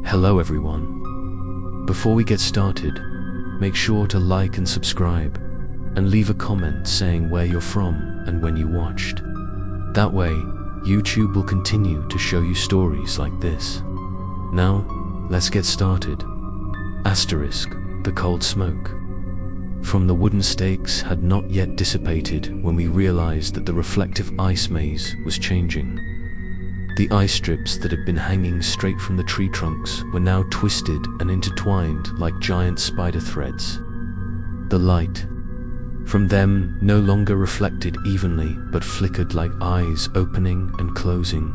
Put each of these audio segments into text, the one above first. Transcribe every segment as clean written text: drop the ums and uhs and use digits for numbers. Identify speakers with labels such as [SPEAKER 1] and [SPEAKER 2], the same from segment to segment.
[SPEAKER 1] Hello everyone. Before we get started, make sure to like and subscribe, and leave a comment saying where you're from and when you watched. That way, YouTube will continue to show you stories like this. Now, let's get started. Asterisk, the cold smoke from the wooden stakes had not yet dissipated when we realized that the reflective ice maze was changing. The ice strips that had been hanging straight from the tree trunks were now twisted and intertwined like giant spider threads. The light from them no longer reflected evenly, but flickered like eyes opening and closing.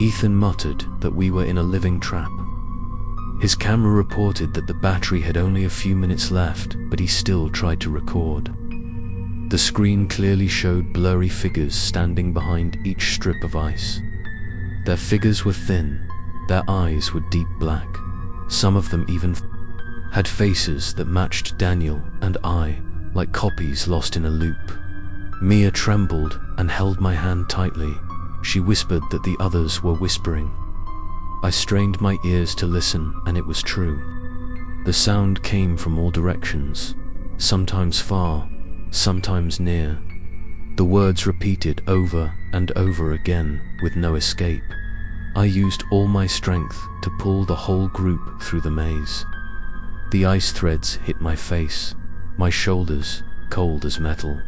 [SPEAKER 1] Ethan muttered that we were in a living trap. His camera reported that the battery had only a few minutes left, but he still tried to record. The screen clearly showed blurry figures standing behind each strip of ice. Their figures were thin, their eyes were deep black. Some of them even had faces that matched Daniel and I, like copies lost in a loop. Mia trembled and held my hand tightly. She whispered that the others were whispering. I strained my ears to listen, and it was true. The sound came from all directions, sometimes far, sometimes near. The words repeated over and over again, with no escape. I used all my strength to pull the whole group through the maze. The ice threads hit my face, my shoulders cold as metal.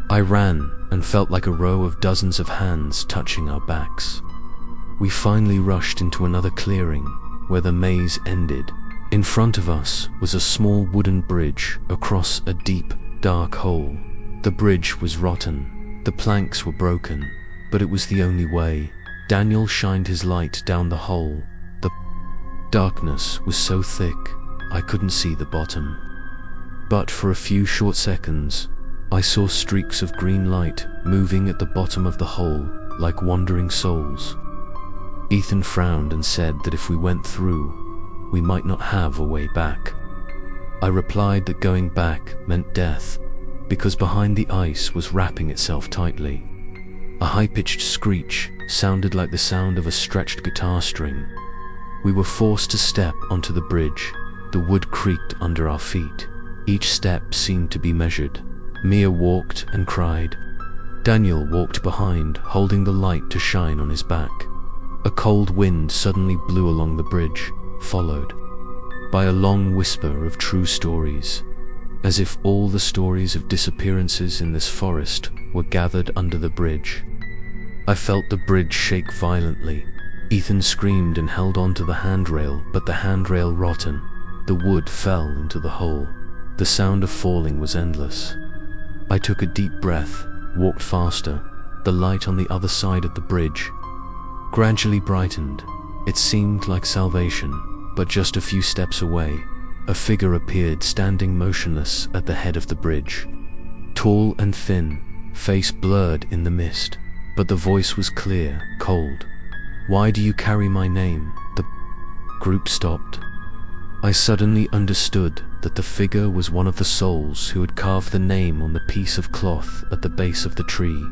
[SPEAKER 1] I ran and felt like a row of dozens of hands touching our backs. We finally rushed into another clearing where the maze ended. In front of us was a small wooden bridge across a deep, dark hole. The bridge was rotten, the planks were broken, but it was the only way. Daniel shined his light down the hole. The darkness was so thick, I couldn't see the bottom. But for a few short seconds, I saw streaks of green light moving at the bottom of the hole like wandering souls. Ethan frowned and said that if we went through, we might not have a way back. I replied that going back meant death, because behind the ice was wrapping itself tightly. A high-pitched screech sounded like the sound of a stretched guitar string. We were forced to step onto the bridge. The wood creaked under our feet. Each step seemed to be measured. Mia walked and cried. Daniel walked behind, holding the light to shine on his back. A cold wind suddenly blew along the bridge, followed by a long whisper of true stories, as if all the stories of disappearances in this forest were gathered under the bridge. I felt the bridge shake violently. Ethan screamed and held onto the handrail, but the handrail rotten. The wood fell into the hole. The sound of falling was endless. I took a deep breath, walked faster. The light on the other side of the bridge gradually brightened. It seemed like salvation, but just a few steps away, a figure appeared standing motionless at the head of the bridge. Tall and thin, face blurred in the mist, but the voice was clear, cold. Why do you carry my name? The group stopped. I suddenly understood that the figure was one of the souls who had carved the name on the piece of cloth at the base of the tree.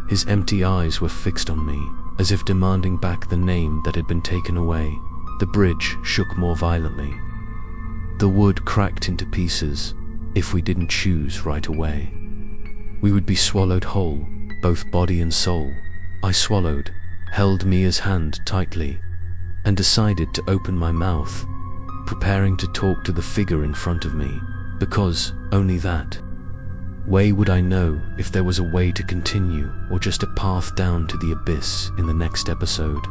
[SPEAKER 1] His empty eyes were fixed on me, as if demanding back the name that had been taken away. The bridge shook more violently. The wood cracked into pieces. If we didn't choose right away, we would be swallowed whole, both body and soul. I swallowed, held Mia's hand tightly, and decided to open my mouth, preparing to talk to the figure in front of me, because only that way would I know if there was a way to continue or just a path down to the abyss in the next episode.